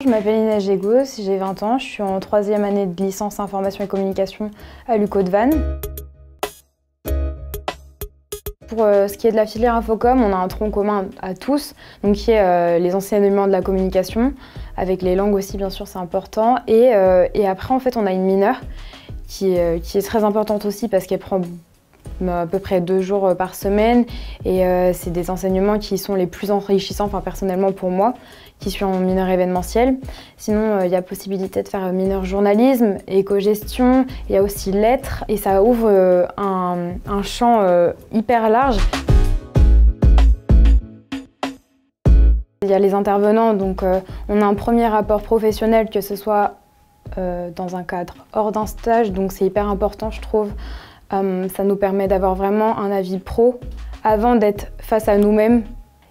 Je m'appelle Inès Gegos, j'ai 20 ans, je suis en 3e année de licence information et communication à l'UCO de Vannes. Pour ce qui est de la filière Infocom, on a un tronc commun à tous, donc qui est les enseignements de la communication, avec les langues aussi bien sûr c'est important. Et après en fait on a une mineure qui est très importante aussi parce qu'elle prend à peu près 2 jours par semaine et c'est des enseignements qui sont les plus enrichissants, enfin personnellement pour moi, qui suis en mineur événementiel. Sinon, il y a possibilité de faire mineur journalisme, éco-gestion, il y a aussi lettres et ça ouvre un champ hyper large. Il y a les intervenants, donc on a un premier rapport professionnel, que ce soit dans un cadre hors d'un stage, donc c'est hyper important je trouve. Ça nous permet d'avoir vraiment un avis pro avant d'être face à nous-mêmes.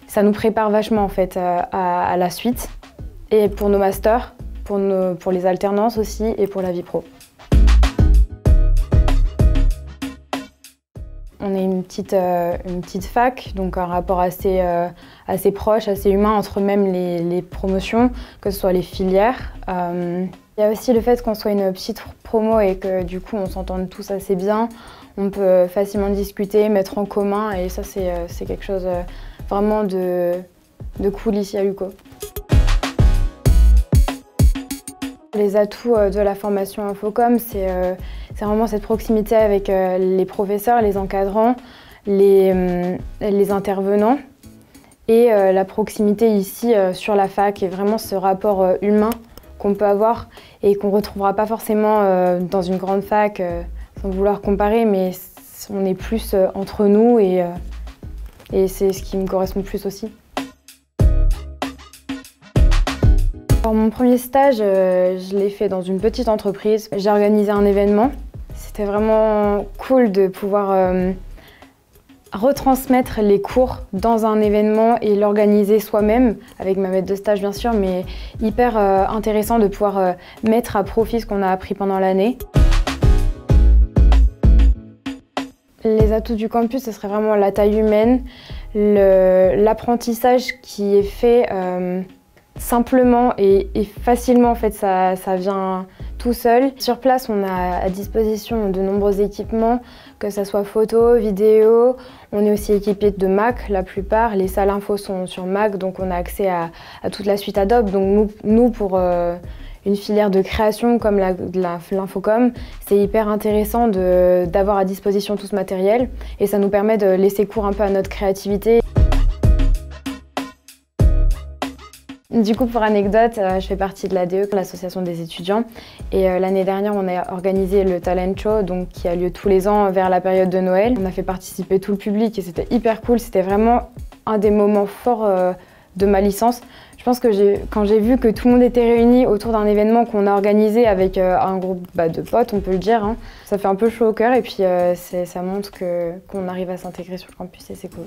Ça nous prépare vachement en fait à la suite et pour nos masters, pour les alternances aussi et pour la vie pro. On est une petite fac, donc un rapport assez proche, assez humain entre même les promotions, que ce soit les filières. Il y a aussi le fait qu'on soit une petite promo et que du coup on s'entende tous assez bien. On peut facilement discuter, mettre en commun et ça c'est quelque chose vraiment de cool ici à l'UCO. Les atouts de la formation Infocom, c'est vraiment cette proximité avec les professeurs, les encadrants, les intervenants et la proximité ici sur la fac et vraiment ce rapport humain qu'on peut avoir et qu'on ne retrouvera pas forcément dans une grande fac, sans vouloir comparer, mais on est plus entre nous et c'est ce qui me correspond le plus aussi. Alors, mon premier stage, je l'ai fait dans une petite entreprise. J'ai organisé un événement. C'était vraiment cool de pouvoir retransmettre les cours dans un événement et l'organiser soi-même, avec ma maître de stage bien sûr, mais hyper intéressant de pouvoir mettre à profit ce qu'on a appris pendant l'année. Les atouts du campus, ce serait vraiment la taille humaine, l'apprentissage qui est fait simplement et facilement, en fait, ça vient tout seul. Sur place, on a à disposition de nombreux équipements, que ce soit photo, vidéo. On est aussi équipé de Mac, la plupart. Les salles info sont sur Mac, donc on a accès à toute la suite Adobe. Donc nous pour une filière de création comme l'Infocom, c'est hyper intéressant d'avoir à disposition tout ce matériel et ça nous permet de laisser cours un peu à notre créativité. Du coup, pour anecdote, je fais partie de l'ADE, l'association des étudiants, et l'année dernière, on a organisé le Talent Show, donc qui a lieu tous les ans vers la période de Noël. On a fait participer tout le public et c'était hyper cool. C'était vraiment un des moments forts de ma licence. Je pense que quand j'ai vu que tout le monde était réuni autour d'un événement qu'on a organisé avec un groupe de potes, on peut le dire, hein, ça fait un peu chaud au cœur et puis ça montre qu'on arrive à s'intégrer sur le campus et c'est cool.